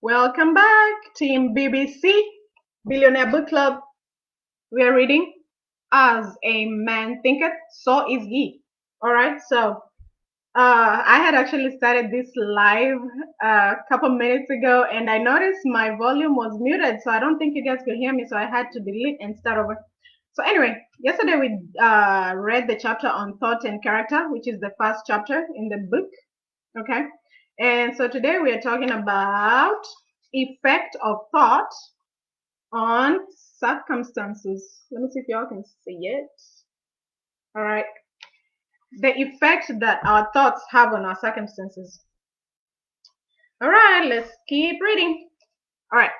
Welcome back, Team BBC Billionaire Book Club. We are reading As a Man Thinketh, So Is He. Alright, so I had actually started this live a couple minutes ago and I noticed my volume was muted, so I don't think you guys could hear me, so I had to delete and start over. So anyway, yesterday we read the chapter on thought and character, which is the first chapter in the book. Okay, and so today we are talking about effect of thought on circumstances. Let me see if y'all can see it. All right, the effect that our thoughts have on our circumstances. All right, let's keep reading. All right,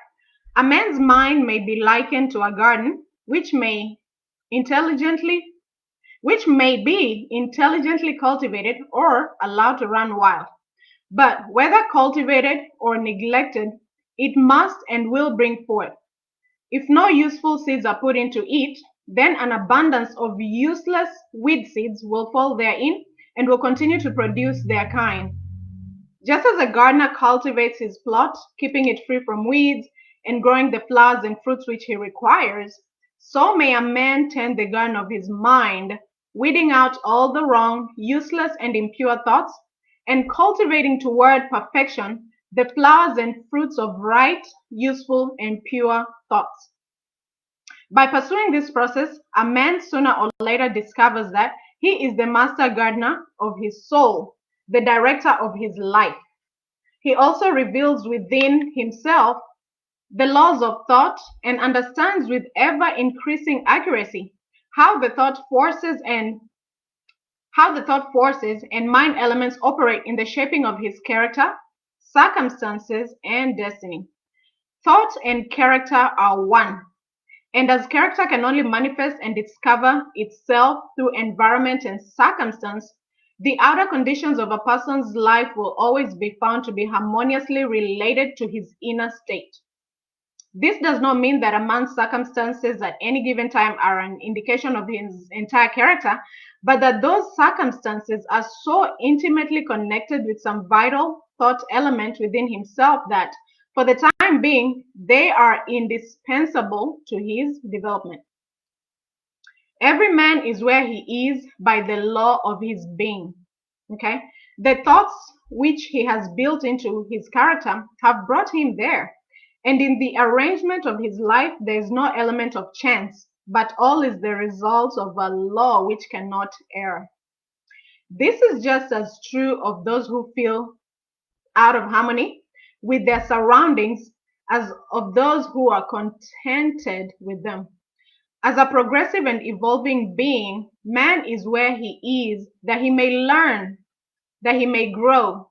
a man's mind may be likened to a garden, which may be intelligently cultivated or allowed to run wild. But whether cultivated or neglected, it must and will bring forth. If no useful seeds are put into it, then an abundance of useless weed seeds will fall therein and will continue to produce their kind. Just as a gardener cultivates his plot, keeping it free from weeds and growing the flowers and fruits which he requires, so may a man tend the garden of his mind, weeding out all the wrong, useless, and impure thoughts, and cultivating toward perfection the flowers and fruits of right, useful, and pure thoughts. By pursuing this process, a man sooner or later discovers that he is the master gardener of his soul, the director of his life. He also reveals within himself the laws of thought and understands with ever increasing accuracy how the thought forces and mind elements operate in the shaping of his character, circumstances, and destiny. Thought and character are one. And as character can only manifest and discover itself through environment and circumstance, the outer conditions of a person's life will always be found to be harmoniously related to his inner state. This does not mean that a man's circumstances at any given time are an indication of his entire character, but that those circumstances are so intimately connected with some vital thought element within himself that, for the time being, they are indispensable to his development. Every man is where he is by the law of his being. Okay? The thoughts which he has built into his character have brought him there. And in the arrangement of his life, there is no element of chance, but all is the result of a law which cannot err. This is just as true of those who feel out of harmony with their surroundings as of those who are contented with them. As a progressive and evolving being, man is where he is, that he may learn, that he may grow.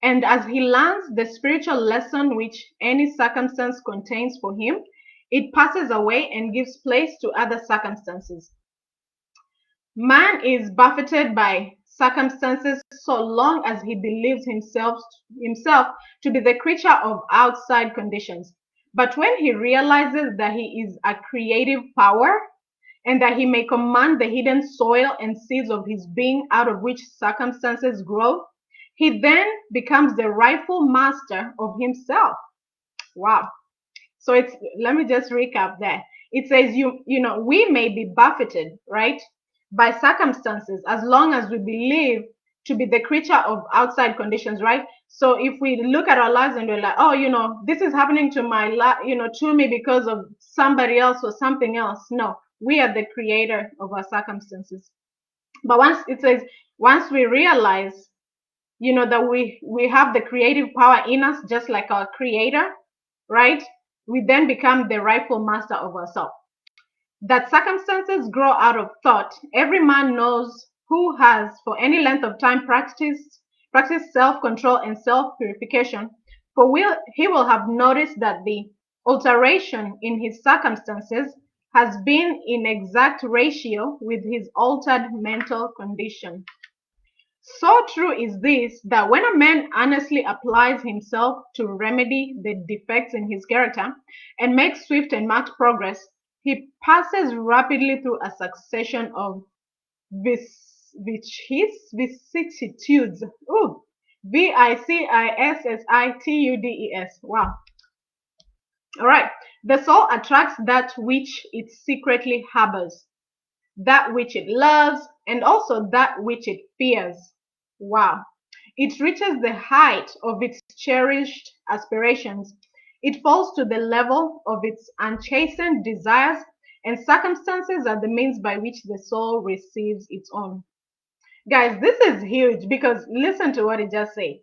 And as he learns the spiritual lesson which any circumstance contains for him, it passes away and gives place to other circumstances. Man is buffeted by circumstances so long as he believes himself to be the creature of outside conditions. But when he realizes that he is a creative power and that he may command the hidden soil and seeds of his being out of which circumstances grow, he then becomes the rightful master of himself. Wow. So let me just recap that. It says we may be buffeted, right, by circumstances as long as we believe to be the creature of outside conditions, right? So if we look at our lives and we're like, oh, this is happening to my life, to me because of somebody else or something else. No, we are the creator of our circumstances. But once we realize that we have the creative power in us, just like our creator, right? We then become the rightful master of ourselves. That circumstances grow out of thought. Every man knows who has for any length of time practiced self-control and self-purification, for he will have noticed that the alteration in his circumstances has been in exact ratio with his altered mental condition. So true is this that when a man honestly applies himself to remedy the defects in his character and makes swift and marked progress, he passes rapidly through a succession of vicissitudes Vicissitudes. Wow. All right. The soul attracts that which it secretly harbors, that which it loves, and also that which it fears. Wow. It reaches the height of its cherished aspirations. It falls to the level of its unchastened desires, and circumstances are the means by which the soul receives its own. Guys, this is huge because listen to what it just said.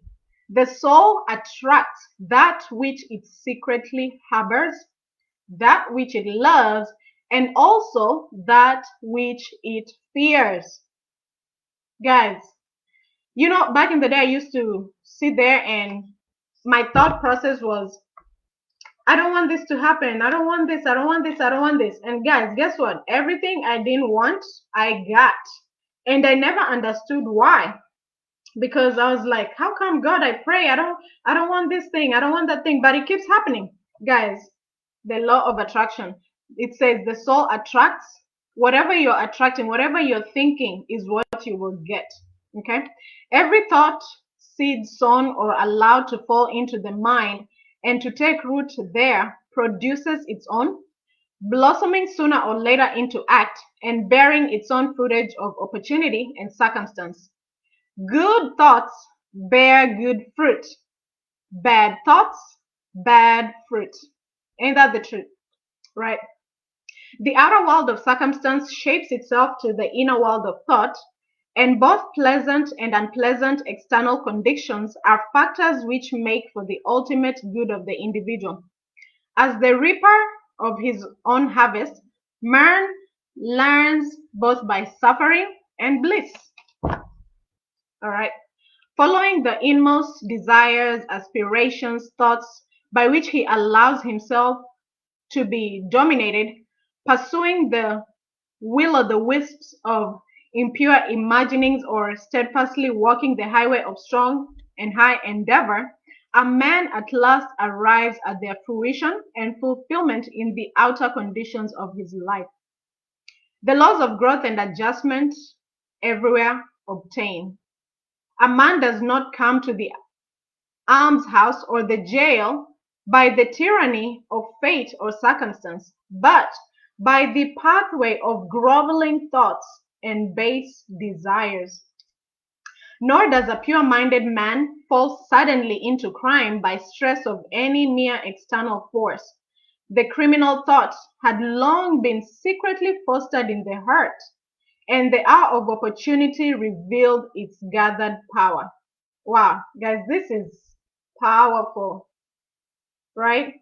The soul attracts that which it secretly harbors, that which it loves, and also that which it fears. Guys, back in the day, I used to sit there and my thought process was, I don't want this to happen. I don't want this. I don't want this. I don't want this. And guys, guess what? Everything I didn't want, I got. And I never understood why. Because I was like, how come God, I pray, I don't want this thing, I don't want that thing, but it keeps happening. Guys, the law of attraction. It says the soul attracts whatever you're attracting, whatever you're thinking is what you will get. Okay? Every thought, seed sown or allowed to fall into the mind and to take root there produces its own, blossoming sooner or later into act and bearing its own footage of opportunity and circumstance. Good thoughts bear good fruit. Bad thoughts, bad fruit. Ain't that the truth? Right? The outer world of circumstance shapes itself to the inner world of thought, and both pleasant and unpleasant external conditions are factors which make for the ultimate good of the individual. As the reaper of his own harvest, man learns both by suffering and bliss. All right. Following the inmost desires, aspirations, thoughts by which he allows himself to be dominated, pursuing the will o' the wisps of impure imaginings, or steadfastly walking the highway of strong and high endeavor, a man at last arrives at their fruition and fulfillment in the outer conditions of his life. The laws of growth and adjustment everywhere obtain. A man does not come to the almshouse or the jail by the tyranny of fate or circumstance, but by the pathway of groveling thoughts and base desires. Nor does a pure-minded man fall suddenly into crime by stress of any mere external force. The criminal thought had long been secretly fostered in the heart, and the hour of opportunity revealed its gathered power. Wow, guys, this is powerful, right?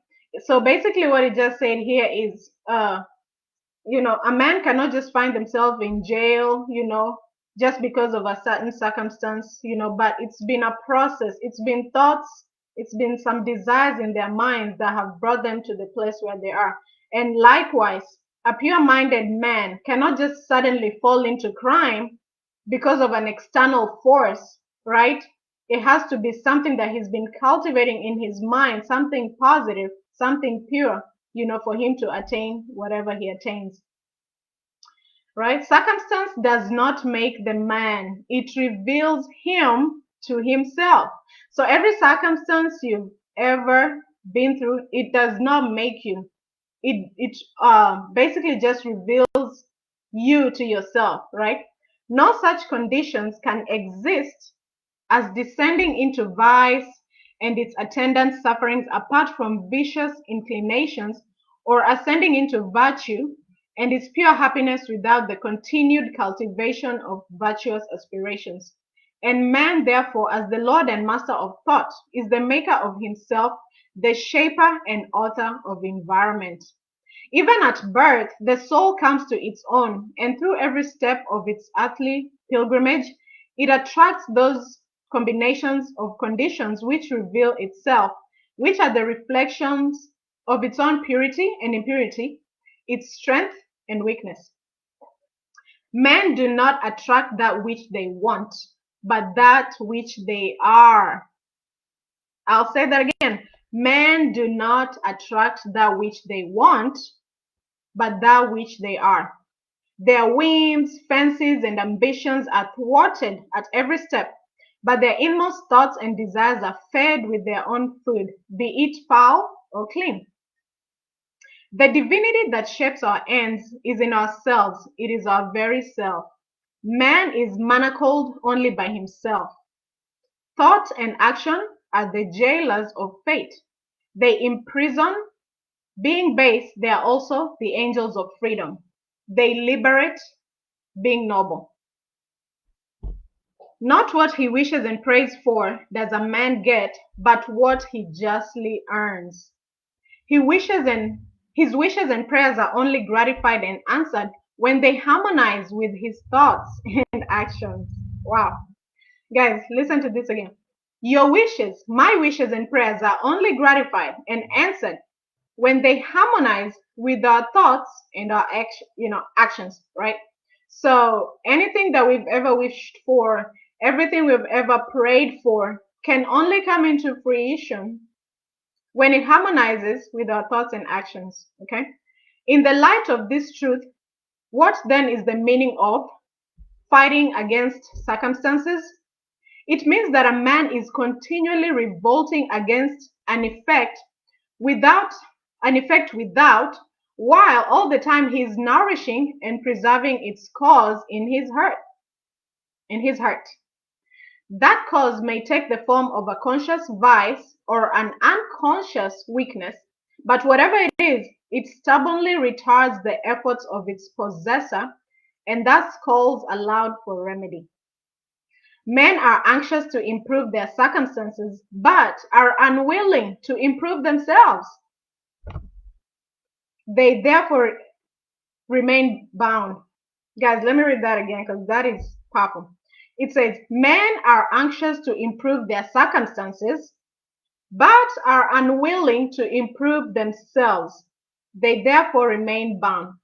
So basically what it just said here is, a man cannot just find himself in jail, just because of a certain circumstance, but it's been a process, it's been thoughts, it's been some desires in their minds that have brought them to the place where they are. And likewise, a pure-minded man cannot just suddenly fall into crime because of an external force, right? It has to be something that he's been cultivating in his mind, something positive, something pure, for him to attain whatever he attains. Right? Circumstance does not make the man, it reveals him to himself. So every circumstance you've ever been through, it does not make you. It basically just reveals you to yourself, right? No such conditions can exist as descending into vice and its attendant sufferings apart from vicious inclinations, or ascending into virtue and its pure happiness without the continued cultivation of virtuous aspirations. And man, therefore, as the Lord and Master of thought, is the maker of himself, the shaper and author of environment. Even at birth, the soul comes to its own, and through every step of its earthly pilgrimage, it attracts those combinations of conditions which reveal itself, which are the reflections of its own purity and impurity, its strength and weakness. Men do not attract that which they want, but that which they are. I'll say that again. Men do not attract that which they want, but that which they are. Their whims, fancies, and ambitions are thwarted at every step but their inmost thoughts and desires are fed with their own food, be it foul or clean. The divinity that shapes our ends is in ourselves. It is our very self. Man is manacled only by himself. Thought and action are the jailers of fate. They imprison. Being base, they are also the angels of freedom. They liberate, being noble. Not what he wishes and prays for does a man get, but what he justly earns. His wishes and prayers are only gratified and answered when they harmonize with his thoughts and actions. Wow. Guys, listen to this again. Your wishes, my wishes and prayers are only gratified and answered when they harmonize with our thoughts and our actions, right? So anything that we've ever wished for, everything we've ever prayed for can only come into fruition when it harmonizes with our thoughts and actions, okay? In the light of this truth, what then is the meaning of fighting against circumstances? It means that a man is continually revolting against an effect without, while all the time he is nourishing and preserving its cause in his heart. That cause may take the form of a conscious vice or an unconscious weakness, but whatever it is, it stubbornly retards the efforts of its possessor and thus calls aloud for remedy. Men are anxious to improve their circumstances, but are unwilling to improve themselves. They therefore remain bound. Guys, let me read that again because that is powerful. It says, men are anxious to improve their circumstances, but are unwilling to improve themselves. They therefore remain bound.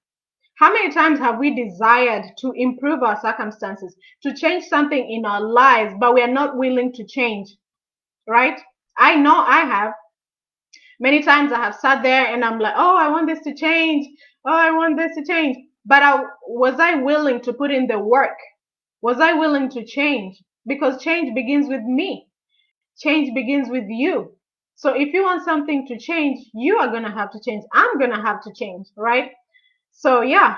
How many times have we desired to improve our circumstances, to change something in our lives, but we are not willing to change, right? I know I have. Many times I have sat there and I'm like, oh, I want this to change. Oh, I want this to change. But was I willing to put in the work? Was I willing to change? Because change begins with me. Change begins with you. So if you want something to change, you are going to have to change. I'm going to have to change, right? So yeah,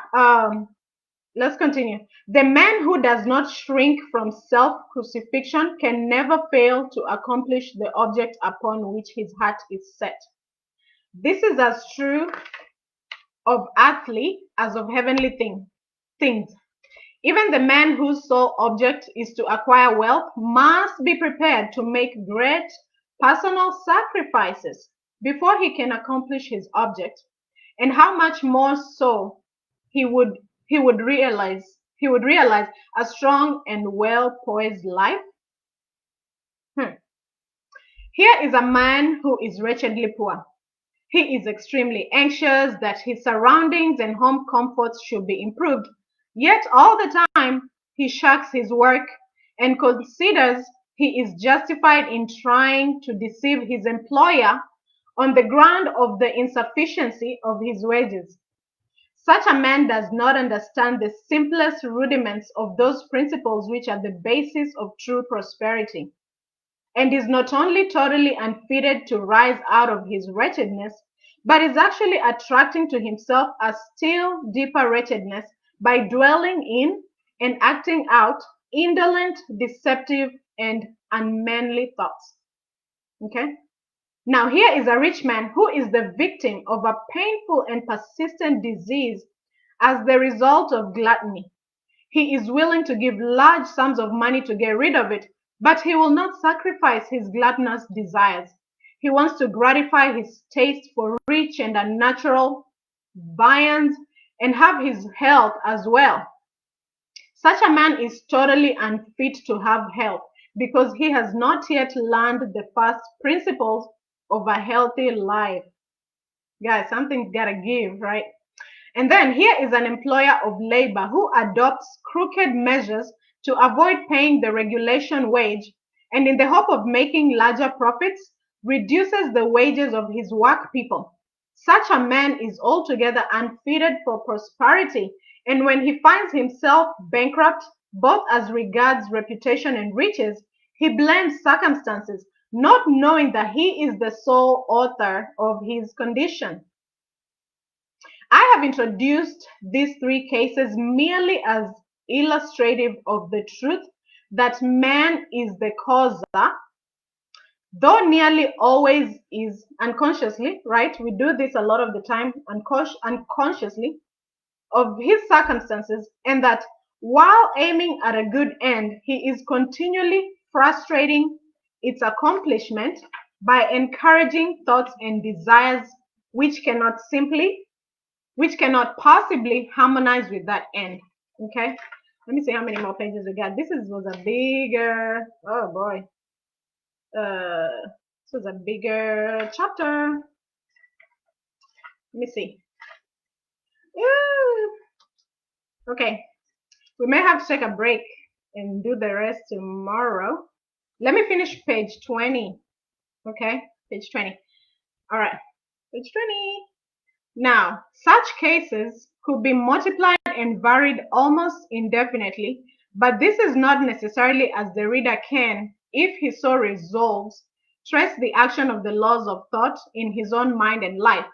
let's continue. The man who does not shrink from self-crucifixion can never fail to accomplish the object upon which his heart is set. This is as true of earthly as of heavenly things. Even the man whose sole object is to acquire wealth must be prepared to make great personal sacrifices before he can accomplish his object. And how much more so he would realize a strong and well poised life. Here is a man who is wretchedly poor. He is extremely anxious that his surroundings and home comforts should be improved. Yet all the time he shirks his work and considers he is justified in trying to deceive his employer on the ground of the insufficiency of his wages. Such a man does not understand the simplest rudiments of those principles which are the basis of true prosperity, and is not only totally unfitted to rise out of his wretchedness, but is actually attracting to himself a still deeper wretchedness by dwelling in and acting out indolent, deceptive, and unmanly thoughts. Okay? Now, here is a rich man who is the victim of a painful and persistent disease as the result of gluttony. He is willing to give large sums of money to get rid of it, but he will not sacrifice his gluttonous desires. He wants to gratify his taste for rich and unnatural viands and have his health as well. Such a man is totally unfit to have health because he has not yet learned the first principles of a healthy life. Guys, something's gotta give, right? And then here is an employer of labor who adopts crooked measures to avoid paying the regulation wage and in the hope of making larger profits, reduces the wages of his work people. Such a man is altogether unfitted for prosperity, and when he finds himself bankrupt, both as regards reputation and riches, He blames circumstances, not knowing that he is the sole author of his condition. I have introduced these three cases merely as illustrative of the truth that man is the causer, though nearly always is unconsciously, right? We do this a lot of the time unconsciously, of his circumstances, and that while aiming at a good end, he is continually frustrating its accomplishment by encouraging thoughts and desires which cannot possibly harmonize with that end. Okay, let me see how many more pages we got. Was a bigger, oh boy, this was a bigger chapter. Let me see. Okay, we may have to take a break and do the rest tomorrow. Let me finish page 20. Okay, page 20. All right, page 20. Now, such cases could be multiplied and varied almost indefinitely, but this is not necessarily as the reader can, if he so resolves, trace the action of the laws of thought in his own mind and life.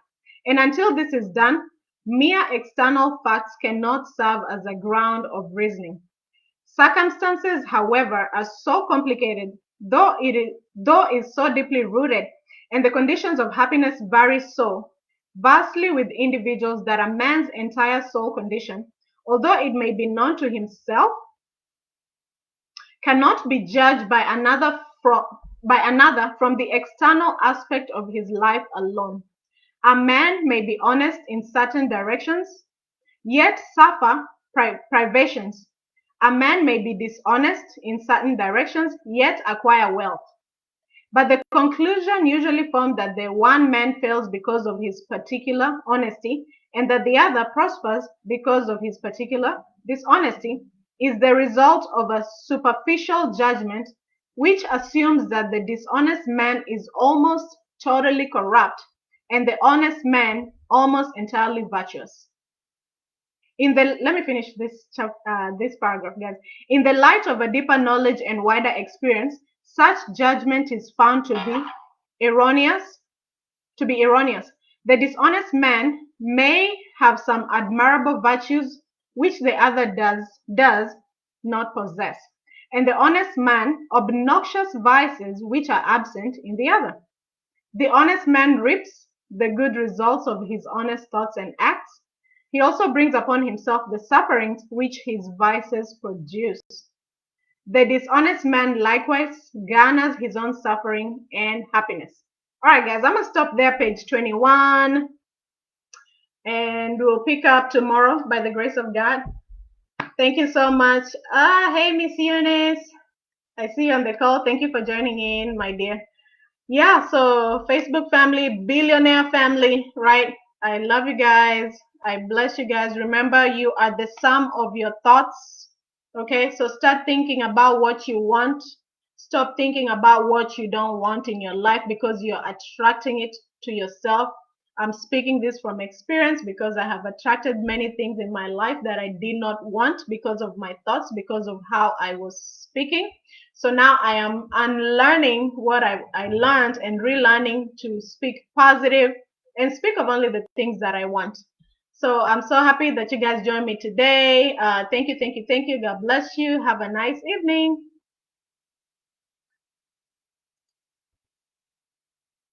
And until this is done, mere external facts cannot serve as a ground of reasoning. Circumstances, however, are so complicated, though is so deeply rooted, and the conditions of happiness vary so vastly with individuals that a man's entire soul condition, although it may be known to himself, cannot be judged by another from the external aspect of his life alone. A man may be honest in certain directions, yet suffer privations. A man may be dishonest in certain directions, yet acquire wealth. But the conclusion usually formed that the one man fails because of his particular honesty, and that the other prospers because of his particular dishonesty, is the result of a superficial judgment which assumes that the dishonest man is almost totally corrupt and the honest man almost entirely virtuous. Let me finish this paragraph, guys. In the light of a deeper knowledge and wider experience, such judgment is found to be erroneous. The dishonest man may have some admirable virtues which the other does not possess, and the honest man obnoxious vices which are absent in the other. The honest man reaps the good results of his honest thoughts and acts. He also brings upon himself the sufferings which his vices produce. The dishonest man likewise garners his own suffering and happiness. All right, guys, I'm going to stop there, page 21, and we'll pick up tomorrow by the grace of God. Thank you so much. Hey, Miss Eunice. I see you on the call. Thank you for joining in, my dear. Yeah, so Facebook family, billionaire family, right? I love you guys. I bless you guys. Remember, you are the sum of your thoughts. Okay, so start thinking about what you want. Stop thinking about what you don't want in your life because you're attracting it to yourself. I'm speaking this from experience because I have attracted many things in my life that I did not want because of my thoughts, because of how I was speaking. So now I am unlearning what I learned and relearning to speak positive and speak of only the things that I want. So I'm so happy that you guys joined me today. Thank you, thank you, thank you. God bless you. Have a nice evening.